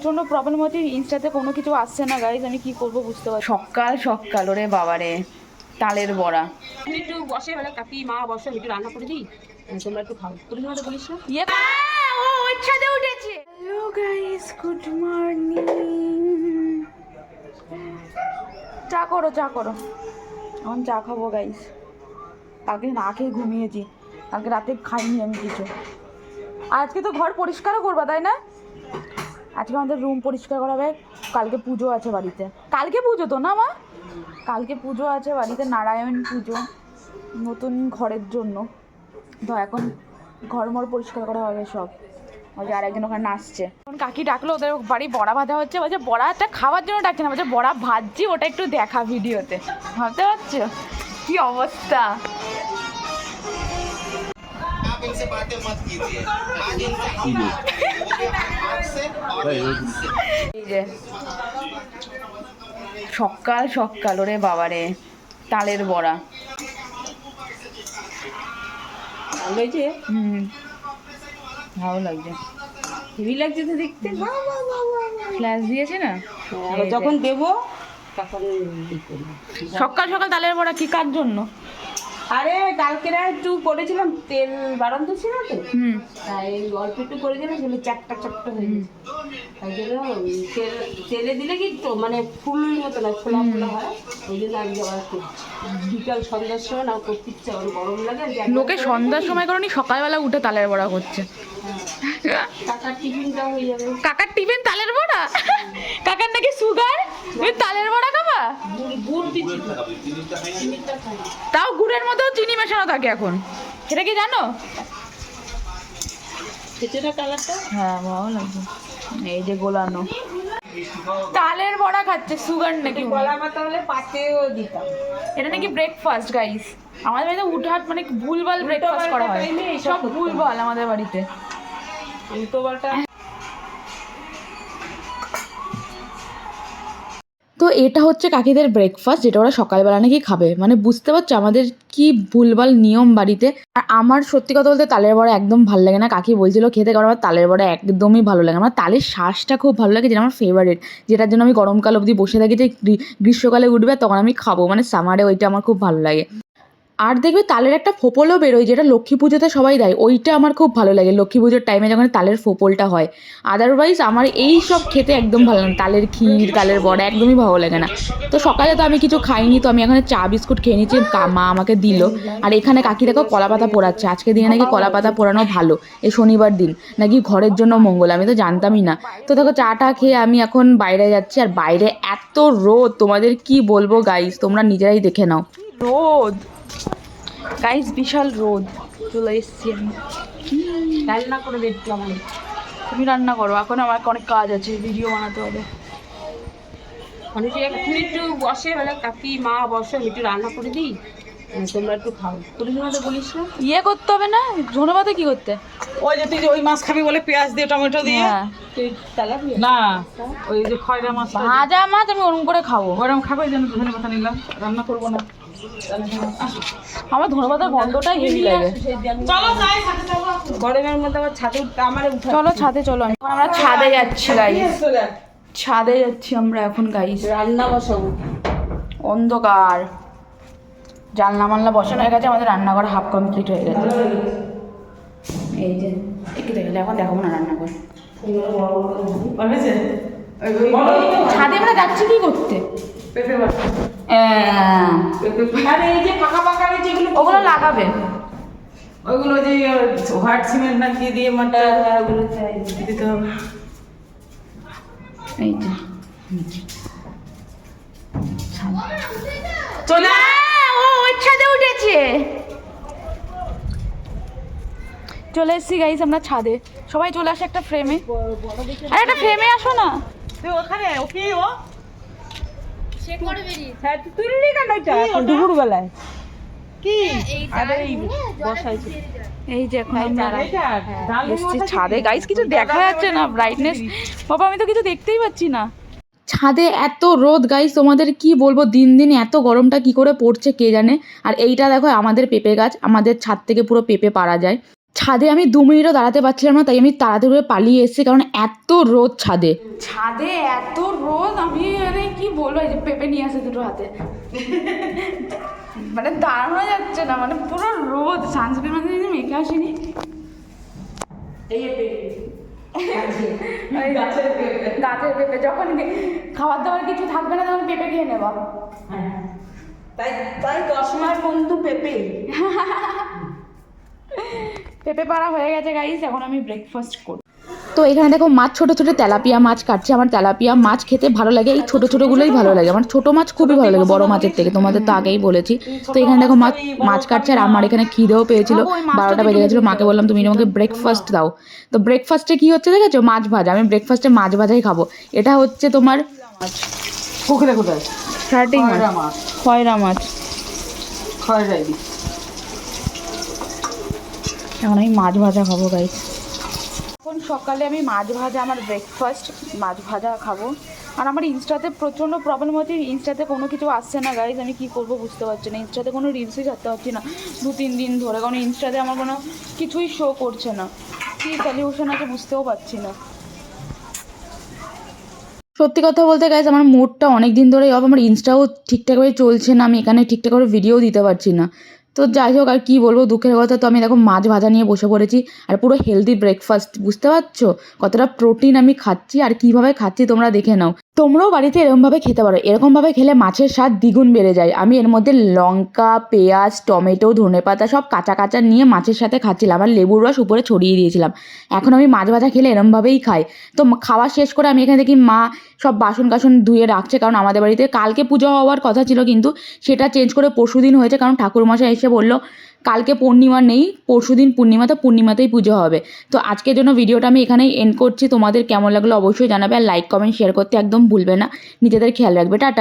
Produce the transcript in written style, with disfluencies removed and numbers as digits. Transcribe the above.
প্রচণ্ড প্রবলেম হচ্ছে, ইনস্টাতে কোনো কিছু আসছে না গাইজ, আমি কি করবো বুঝতে পারছি। সকাল সকাল ওরে বাবারে তালের বড়া। একটু বসে মানে কাকি মা বসে একটু রান্না করে দিই, তোমরা একটু খাও। তোর মধ্যে বলিস না ইয়ে ও ছাদে উঠেছে। Hello guys, good morning. চা করো চা করো, এখন চা খাবো গাইস। কালকে না খেয়ে ঘুমিয়েছি, কালকে রাতে খাইনি আমি কিছু। আজকে তো ঘর পরিষ্কারও করবা তাই না? আজকে আমাদের রুম পরিষ্কার করা হবে, কালকে পুজো আছে বাড়িতে। কালকে পুজো তো না মা? কালকে পুজো আছে বাড়িতে, নারায়ণ পুজো নতুন ঘরের জন্য। তো এখন ঘরমর পরিষ্কার করা হবে সব। ওই যে আরেকজন ওখানে নাচছে। এখন কাকি ডাকলো, ওদের বাড়ি বড়া ভাজা হচ্ছে, বলছে বড়াটা খাওয়ার জন্য ডাকছে না, বলছে বড়া ভাজছি ওটা একটু দেখা ভিডিওতে। ভাবতে পারছো কি অবস্থা? इनसे बातें मत कीजिए आज इनसे এই যে সকাল সকাল ওরে বাবারে তালের বড়া। ভালো হয়েছে, ভালো লাগছে, হেভি লাগছে তো দেখতে। ফ্ল্যাশ দিয়েছে না, যখন দেবো তখন সকাল সকাল তালের বড়া কি কার জন্য? আরে কালকে না একটু করেছিলাম, তেল বাড়ন্ত ছিল তো, হুম, তাই অল্প একটু করেছিলাম, সেগুলো চারটা চারটা হয়ে গেছে। তাই জন্য তেলে দিলে কি তো মানে ফুলের মতো না, খোলা খোলা হয়। ওই জন্য আমি আবার বিকাল সন্ধ্যার সময় না করতে ইচ্ছা করে, গরম লাগে। লোকে সন্ধ্যার সময় করনি, সকালবেলা উঠে তালের বড়া করছে। কাকার টিফিনটাও হয়ে যাবে। কাকার টিফিন তালের বড়া? কাকার নাকি সুগার, তুমি তালের বড়া খাবা? গুড় দিচ্ছি, চিনিটা খাই। তাও গুড়ের মধ্যেও চিনি মেশানো থাকে এখন, সেটা কি জানো? খেচেটা কালারটা হ্যাঁ ভালো লাগবে। এই যে গোলানো তালের বড়া খাচ্ছে, সুগার নাকি? কলা পাতা হলে পাতেও দিতাম। এটা নাকি ব্রেকফাস্ট গাইস। আমাদের বাড়িতে উঠাট মানে ভুলভাল ব্রেকফাস্ট করা হয়, সব ভুলভাল আমাদের বাড়িতে। উল্টো পাল্টা। তো এটা হচ্ছে কাকিদের ব্রেকফাস্ট, যেটা ওরা সকালবেলা নাকি খাবে। মানে বুঝতে পারছো আমাদের কি ভুলভাল নিয়ম বাড়িতে। আর আমার সত্যি কথা বলতে তালের বড়া একদম ভালো লাগে না। কাকি বলছিল খেতে, কারণ আমার তালের বড়া একদমই ভালো লাগে। আমার তালের শ্বাসটা খুব ভালো লাগে, যেটা আমার ফেভারিট, যেটার জন্য আমি গরমকাল অবধি বসে থাকি, যে গ্রীষ্মকালে উঠবে তখন আমি খাবো, মানে সামারে ওইটা আমার খুব ভালো লাগে। আর দেখবে তালের একটা ফোপলও বেরোয়, যেটা লক্ষ্মী পুজোতে সবাই দেয়, ওইটা আমার খুব ভালো লাগে লক্ষ্মী পুজোর টাইমে যখন তালের ফোপলটা হয়। আদারওয়াইজ আমার এই সব খেতে একদম ভালো লাগে না, তালের ক্ষীর তালের বড়া একদমই ভালো লাগে না। তো সকালে তো আমি কিছু খাইনি, তো আমি এখানে চা বিস্কুট খেয়ে নিচ্ছি, মা আমাকে দিল। আর এখানে কাকি দেখো কলা পাতা পোড়াচ্ছে, আজকে দিনে নাকি কলা পাতা পোড়ানো ভালো, এই শনিবার দিন নাকি ঘরের জন্য মঙ্গল, আমি তো জানতামই না। তো দেখো চাটা খেয়ে আমি এখন বাইরে যাচ্ছি, আর বাইরে এত রোদ তোমাদের কি বলবো গাইস, তোমরা নিজেরাই দেখে নাও। রোদ গাইস, বিশাল রোদ। চলে এসছি আমি, রান্না করে দেখলাম আমি। তুমি রান্না করো, এখন আমার অনেক কাজ আছে, ভিডিও বানাতে হবে। মানুষ এখন একটু বসে মানে কাকি মা বসে একটু রান্না করে দিই, তোমরা একটু খাও। তোর মধ্যে বলিস না ইয়ে করতে হবে না, ধনে পাতা কি করতে? ওই যে তুই যে ওই মাছ খাবি বলে পেঁয়াজ দিয়ে টমেটো দিয়ে, হ্যাঁ, তুই চালাবি না ওই যে খয়রা মাছ ভাজা মাছ আমি ওরকম করে খাবো। গরম খাবে যেন ধনে পাতা নিলাম, রান্না করবো না। আমার ধনে পাতার গন্ধটাই হেভি লাগে। চলো যাই সাথে চলো। গরমের মধ্যে আবার ছাদে উঠতে আমার উঠা। চলো ছাদে চলো, এখন আমরা ছাদে যাচ্ছি গাইস, ছাদে যাচ্ছি আমরা এখন গাইস। রান্না বসাবো, অন্ধকার, জানলা মানলা বসানো হয়ে গেছে, আমাদের রান্নাঘর হাফ কমপ্লিট হয়ে গেছে। এই যে একটু দেখলে এখন দেখাবো না রান্নাঘর। হয়েছে ছাদে আমরা যাচ্ছি কি করতে? পেঁপে বাটা। আর এই যে ফাঁকা ফাঁকা যেগুলো ওগুলো লাগাবে, ওইগুলো যে হোয়াইট সিমেন্ট না কি দিয়ে মাটা ওগুলো চাই। দিতে হবে। এই যে চলে ও ওই ছাদে উঠেছে। চলে এসেছি গাইস আমরা ছাদে, সবাই চলে আসে একটা ফ্রেমে। আর একটা ফ্রেমে আসো না। তুই ওখানে ও কি ও হ্যাঁ তুই তুললি কেন এটা দুপুর বেলায়? কি আরে এই বসাইছি। এই যে এখন আমরা এটা ডাল এসেছি ছাদে গাইস, কিছু দেখা যাচ্ছে না, ব্রাইটনেস বাবা আমি তো কিছু দেখতেই পাচ্ছি না। ছাদে এত রোদ গাইস, তোমাদের কি বলবো, দিন দিন এত গরমটা কি করে পড়ছে কে জানে। আর এইটা দেখো আমাদের পেঁপে গাছ, আমাদের ছাদ থেকে পুরো পেঁপে পাড়া যায়। ছাদে আমি 2 মিনিটও দাঁড়াতে পারছিলাম না, তাই আমি তাড়াতাড়ি করে পালিয়ে এসেছি, কারণ এত রোদ ছাদে। ছাদে এত রোদ, আমি মানে কি বলবো, এই যে পেঁপে নিয়ে আসে দুটো হাতে, মানে দাঁড়ানো যাচ্ছে না, মানে পুরো রোদ। সানস্ক্রিন মানে মেখে আসিনি। এই গাছের পেঁপে, যখন খাবার দাবার কিছু থাকবে না তখন পেঁপে খেয়ে নেবা। তাই তাই দশমার বন্ধু পেঁপে। পেঁপে পাড়া হয়ে গেছে গাইস, এখন আমি ব্রেকফাস্ট করি। তো এখানে দেখো মাছ, ছোটো ছোটো তেলাপিয়া মাছ কাটছে। আমার তেলাপিয়া মাছ খেতে ভালো লাগে, এই ছোটো ছোটোগুলোই ভালো লাগে আমার। ছোটো মাছ খুবই ভালো লাগে বড় মাছের থেকে, তোমাদের তো আগেই বলেছি। তো এখানে দেখো মাছ কাটছে, আর আমার এখানে খিদেও পেয়েছিল, 12টা বেজে গেছিলো। মাকে বললাম তুমি আমাকে ব্রেকফাস্ট দাও। তো ব্রেকফাস্টে কী হচ্ছে দেখেছো, মাছ ভাজা। আমি ব্রেকফাস্টে মাছ ভাজাই খাবো। এটা হচ্ছে তোমার কোথায় কোথায় ফ্রাটিং মাছ, খয়রা মাছ। খয়রাই দি এখন আমি মাছ ভাজা খাবো গাইস। এখন সকালে আমি মাছ ভাজা, আমার ব্রেকফাস্ট মাছ ভাজা খাবো। আর আমার ইনস্টাতে প্রচণ্ড প্রবলেম হচ্ছে, ইনস্টাতে কোনো কিছু আসছে না গাইস। আমি কী করবো বুঝতে পারছি না, ইনস্টাতে কোনো রিলসই ছাড়তে পারছি না 2-3 দিন ধরে, কারণ ইনস্টাতে আমার কোনো কিছুই শো করছে না। কী সলিউশন আছে বুঝতেও পারছি না। সত্যি কথা বলতে গাইস, আমার মুডটা অনেক দিন ধরেই অফ। আমার ইনস্টাও ঠিকঠাকভাবে চলছে না, আমি এখানে ঠিকঠাক করে ভিডিও দিতে পারছি না। তো যাই হোক, আর কী বলবো, দুঃখের কথা। তো আমি দেখো মাছ ভাজা নিয়ে বসে পড়েছি, আর পুরো হেলদি ব্রেকফাস্ট। বুঝতে পারছো কতটা প্রোটিন আমি খাচ্ছি আর কীভাবে খাচ্ছি, তোমরা দেখে নাও। তোমরাও বাড়িতে এরকমভাবে খেতে পারো, এরকমভাবে খেলে মাছের স্বাদ দ্বিগুণ বেড়ে যায়। আমি এর মধ্যে লঙ্কা, পেঁয়াজ, টমেটো, ধনেপাতা সব কাঁচা কাঁচা নিয়ে মাছের সাথে খাচ্ছিলাম, আর লেবুর রস উপরে ছড়িয়ে দিয়েছিলাম। এখন আমি মাছ ভাজা খেলে এরমভাবেই খাই। তো খাওয়া শেষ করে আমি এখানে দেখি মা সব বাসন কাসন ধুয়ে রাখছে, কারণ আমাদের বাড়িতে কালকে পুজো হওয়ার কথা ছিল, কিন্তু সেটা চেঞ্জ করে পরশুদিন হয়েছে, কারণ ঠাকুরমশাই এসে বললো কালকে পূর্ণিমা নেই, পরশুদিন পূর্ণিমা, তো পূর্ণিমাতেই পুজো হবে। তো আজকের জন্য ভিডিওটা আমি এখানেই এন্ড করছি। তোমাদের কেমন লাগলো অবশ্যই জানাবে, আর লাইক কমেন্ট শেয়ার করতে একদম ভুলবে না। নিজেদের খেয়াল রাখবে, টাটা।